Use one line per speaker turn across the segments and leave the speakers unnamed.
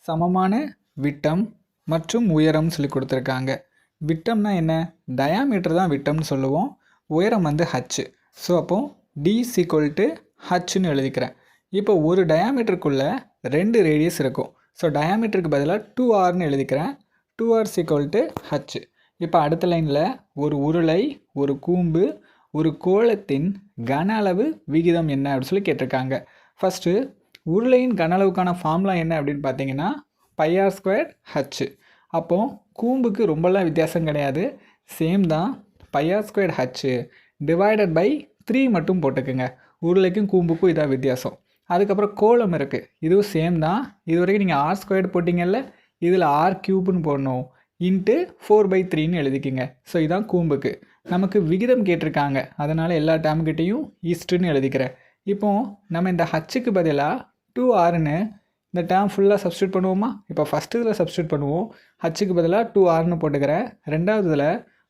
சமமான விட்டம் மற்றும் உயரம் சொல்லி கொடுத்துருக்காங்க. விட்டம்னா என்ன? டயாமீட்டர் தான் விட்டம்னு சொல்லுவோம். உயரம் வந்து ஹச். ஸோ அப்போது d = ஹச்னு எழுதிக்கிறேன். இப்போ ஒரு டயாமீட்டருக்குள்ளே 2 ரேடியஸ் இருக்கும். ஸோ டயாமீட்டருக்கு பதிலாக 2r எழுதிக்கிறேன். 2r = H. இப்போ அடுத்த லைனில் ஒரு உருளை, ஒரு கூம்பு, ஒரு கோளத்தின் கன அளவு விகிதம் என்ன அப்படின்னு சொல்லி கேட்டிருக்காங்க. ஃபஸ்ட்டு உருளையின் கன அளவுக்கான ஃபார்முலா என்ன அப்படின்னு பார்த்தீங்கன்னா πr²h. அப்போது கூம்புக்கு ரொம்பலாம் வித்தியாசம் கிடையாது, சேம் தான். πr²h /3 மட்டும் போட்டுக்குங்க. உருளைக்கும் கூம்புக்கும் இதான் வித்தியாசம். அதுக்கப்புறம் கோளம் இருக்குது, இதுவும் சேம் தான். இது வரைக்கும் நீங்கள் r² போட்டிங்கல்ல, இதில் r³ போடணும். இன்ட்டு 4/3 எழுதிக்கிங்க. ஸோ இதான் கூம்புக்கு. நமக்கு விகிதம் கேட்டிருக்காங்க, அதனால் எல்லா டேம்கிட்டையும் ஈஸ்ட்டுன்னு எழுதிக்கிறேன். இப்போது நம்ம இந்த ஹச்சுக்கு பதிலாக 2rன்னு இந்த டேம் ஃபுல்லாக சப்ஸ்டியூட் பண்ணுவோமா? இப்போ ஃபஸ்ட்டு இதில் சப்ஸ்டியூட் பண்ணுவோம். ஹச்சுக்கு பதிலாக 2rன்னு போட்டுக்கிறேன். ரெண்டாவது இதில்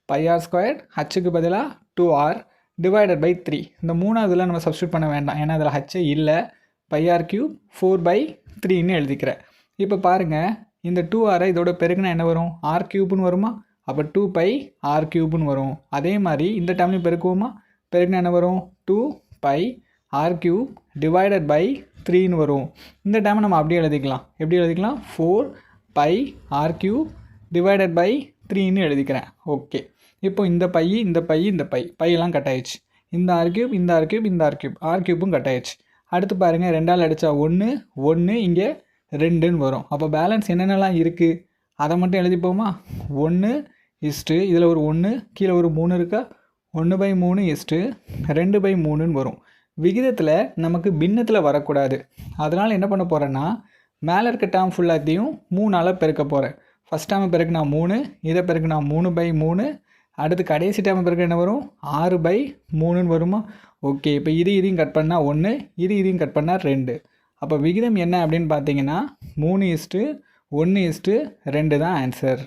πr² ஹச்சுக்கு பதிலாக 2r /3. இந்த மூணாவதுல நம்ம சப்ஸ்டியூட் பண்ண வேண்டாம், ஏன்னா அதில் ஹச்சே இல்லை. πr³ 4/3ன்னு எழுதிக்கிறேன். இப்போ பாருங்கள், இந்த 2rஐ இதோட பெருக்குனா என்ன வரும்? r³ வருமா? அப்போ 2πr³ வரும். அதே மாதிரி இந்த டேம்லையும் பெருக்குவோமா? பெருக்குனா என்ன வரும்? 2πr³ /3ன்னு வரும். இந்த டேமை நம்ம அப்படியே எழுதிக்கலாம். எப்படி எழுதிக்கலாம்? 4πr³ /3ன்னு எழுதிக்கிறேன். ஓகே. இப்போ இந்த பை, இந்த பை, இந்த பையெல்லாம் கட் ஆயிடுச்சு. இந்த r³, இந்த r³, இந்த r³ம் கட் ஆயிடுச்சு. அடுத்து பாருங்கள், 2ஆல் அடித்தா 1, 1 இங்கே 2ன்னு வரும். அப்போ பேலன்ஸ் என்னென்னலாம் இருக்குது அதை மட்டும் எழுதிப்போமா? 1 இதில் ஒரு 1, கீழே ஒரு 3 இருக்கா? 1/3 2/3ன்னு வரும். விகிதத்தில் நமக்கு பின்னத்தில் வரக்கூடாது. அதனால் என்ன பண்ண போகிறேன்னா, மேலே இருக்க டேர்ம் ஃபுல்லாத்தையும் 3ஆல் பெருக்க போகிறேன். ஃபஸ்ட் டேர்மை பெருக்குனா 3, இதை பெருக்குனா 3/3. அடுத்து கடைசி டேர்மை பெருக்க என்ன வரும்? 6/3ன்னு வருமா? ஓகே. இப்போ இதையும் கட் பண்ணால் 1, இதையும் கட் பண்ணால் 2. அப்போ விகிதம் என்ன அப்படின்னு பார்த்தீங்கன்னா 3:1:2 தான் ஆன்சர்.